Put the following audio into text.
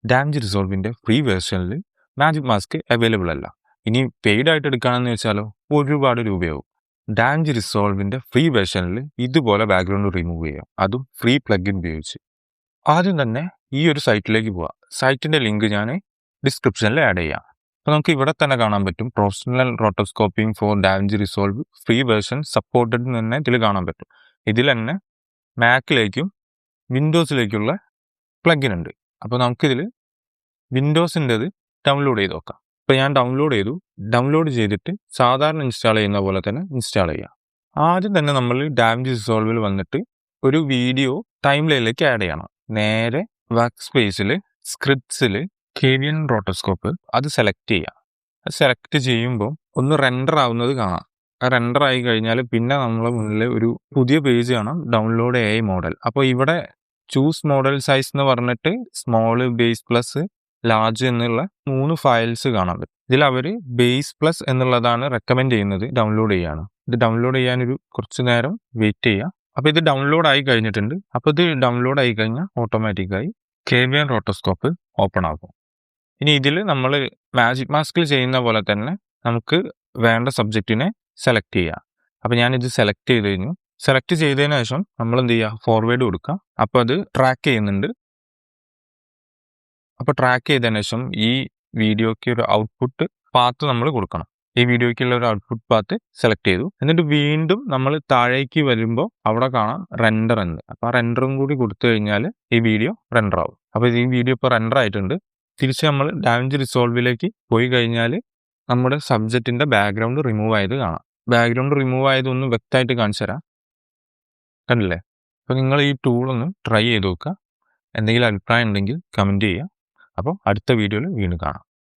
Da Vinci റിസോൾവിൻ്റെ free വേർഷനിൽ magic mask available അല്ല. ഇനി പെയ്ഡ് ആയിട്ട് എടുക്കുകയാണെന്ന് വെച്ചാലോ ഒരുപാട് രൂപയാവും. ഡാവിഞ്ചി റിസോൾവിൻ്റെ ഫ്രീ വേർഷനിൽ ഇതുപോലെ ബാക്ക്ഗ്രൗണ്ട് റിമൂവ് ചെയ്യാം, അതും ഫ്രീ പ്ലഗിൻ ഉപയോഗിച്ച്. ആദ്യം തന്നെ ഈ ഒരു സൈറ്റിലേക്ക് പോവാം. സൈറ്റിൻ്റെ ലിങ്ക് ഞാൻ ഡിസ്ക്രിപ്ഷനിൽ ആഡ് ചെയ്യാം. അപ്പോൾ നമുക്ക് ഇവിടെ തന്നെ കാണാൻ പറ്റും professional rotoscoping for DaVinci Resolve free version supported എന്ന് തന്നെ ഇതിൽ കാണാൻ പറ്റും. ഇതിൽ തന്നെ മാക്കിലേക്കും വിൻഡോസിലേക്കുള്ള പ്ലഗിൻ ഉണ്ട്. അപ്പോൾ നമുക്കിതിൽ വിൻഡോസിൻ്റെത് ഡൗൺലോഡ് ചെയ്ത് നോക്കാം. ഇപ്പോൾ ഞാൻ ഡൗൺലോഡ് ചെയ്തിട്ട് സാധാരണ ഇൻസ്റ്റാൾ ചെയ്യുന്ന പോലെ തന്നെ ഇൻസ്റ്റാൾ ചെയ്യാം. ആദ്യം തന്നെ നമ്മൾ ഡാവിഞ്ചി റിസോൾവിൽ വന്നിട്ട് ഒരു വീഡിയോ ടൈം ലൈനിലേക്ക് ആഡ് ചെയ്യണം. നേരെ വർക്ക് സ്പേസിൽ സ്ക്രിപ്റ്റ്സിൽ കേവിയൻ റോട്ടോസ്കോപ്പ് അത് സെലക്ട് ചെയ്യുക. അത് സെലക്ട് ചെയ്യുമ്പോൾ ഒന്ന് റെൻഡർ ആവുന്നത് കാണാം. ആ റെൻഡർ ആയി കഴിഞ്ഞാൽ പിന്നെ നമ്മളെ മുന്നിൽ ഒരു പുതിയ പേജ് കാണാം, ഡൗൺലോഡ് AI മോഡൽ. അപ്പോൾ ഇവിടെ ചൂസ് മോഡൽ സൈസ് എന്ന് പറഞ്ഞിട്ട് സ്മോള്, ബേസ് പ്ലസ്, ലാർജ് എന്നുള്ള 3 ഫയൽസ് കാണാൻ പറ്റും. ഇതിൽ അവർ ബേസ് പ്ലസ് എന്നുള്ളതാണ് റെക്കമെൻഡ് ചെയ്യുന്നത് ഡൗൺലോഡ് ചെയ്യാണ്. ഇത് ഡൗൺലോഡ് ചെയ്യാനൊരു കുറച്ച് നേരം വെയിറ്റ് ചെയ്യുക. അപ്പോൾ ഇത് ഡൗൺലോഡ് ആയി കഴിഞ്ഞിട്ടുണ്ട്. അപ്പോൾ ഇത് ഡൗൺലോഡ് ആയി കഴിഞ്ഞാൽ ഓട്ടോമാറ്റിക്കായി കേവിയൻ റോട്ടോസ്കോപ്പ് ഓപ്പൺ ആകും. ഇനി ഇതിൽ നമ്മൾ മാജിക് മാസ്കിൽ ചെയ്യുന്ന പോലെ തന്നെ നമുക്ക് വേണ്ട സബ്ജക്റ്റിനെ സെലക്ട് ചെയ്യാം. അപ്പോൾ ഞാനിത് സെലക്ട് ചെയ്ത് കഴിഞ്ഞു. സെലക്ട് ചെയ്തതിന് ശേഷം നമ്മൾ എന്ത് ചെയ്യുക, ഫോർവേഡ് കൊടുക്കുക. അപ്പോൾ അത് ട്രാക്ക് ചെയ്യുന്നുണ്ട്. അപ്പോൾ ട്രാക്ക് ചെയ്തതിന് ശേഷം ഈ വീഡിയോയ്ക്ക് ഒരു ഔട്ട്പുട്ട് പാത്ത് നമ്മൾ കൊടുക്കണം. ഈ വീഡിയോയ്ക്കുള്ള ഒരു ഔട്ട്പുട്ട് പാത്ത് സെലക്ട് ചെയ്തു. എന്നിട്ട് വീണ്ടും നമ്മൾ താഴേക്ക് വരുമ്പോൾ അവിടെ കാണാം റെൻഡർ എന്ന്. അപ്പോൾ ആ റെൻഡറും കൂടി കൊടുത്തു കഴിഞ്ഞാൽ ഈ വീഡിയോ റെൻഡർ ആവും. അപ്പോൾ ഈ വീഡിയോ ഇപ്പോൾ റെൻഡർ ആയിട്ടുണ്ട്. തിരിച്ച് നമ്മൾ ഡാവിഞ്ചി റിസോൾവിലേക്ക് പോയി കഴിഞ്ഞാൽ നമ്മുടെ സബ്ജക്റ്റിൻ്റെ ബാക്ക്ഗ്രൗണ്ട് റിമൂവ് ആയത് കാണാം. ബാക്ക്ഗ്രൗണ്ട് റിമൂവ് ആയതൊന്ന് വ്യക്തമായിട്ട് കാണിച്ചു തരാം. കണ്ടില്ലേ? അപ്പോൾ നിങ്ങൾ ഈ ടൂളൊന്ന് ട്രൈ ചെയ്ത് നോക്കുക. എന്തെങ്കിലും അഭിപ്രായം ഉണ്ടെങ്കിൽ കമൻറ്റ് ചെയ്യുക. അപ്പോൾ അടുത്ത വീഡിയോയിൽ വീണ്ടും കാണാം.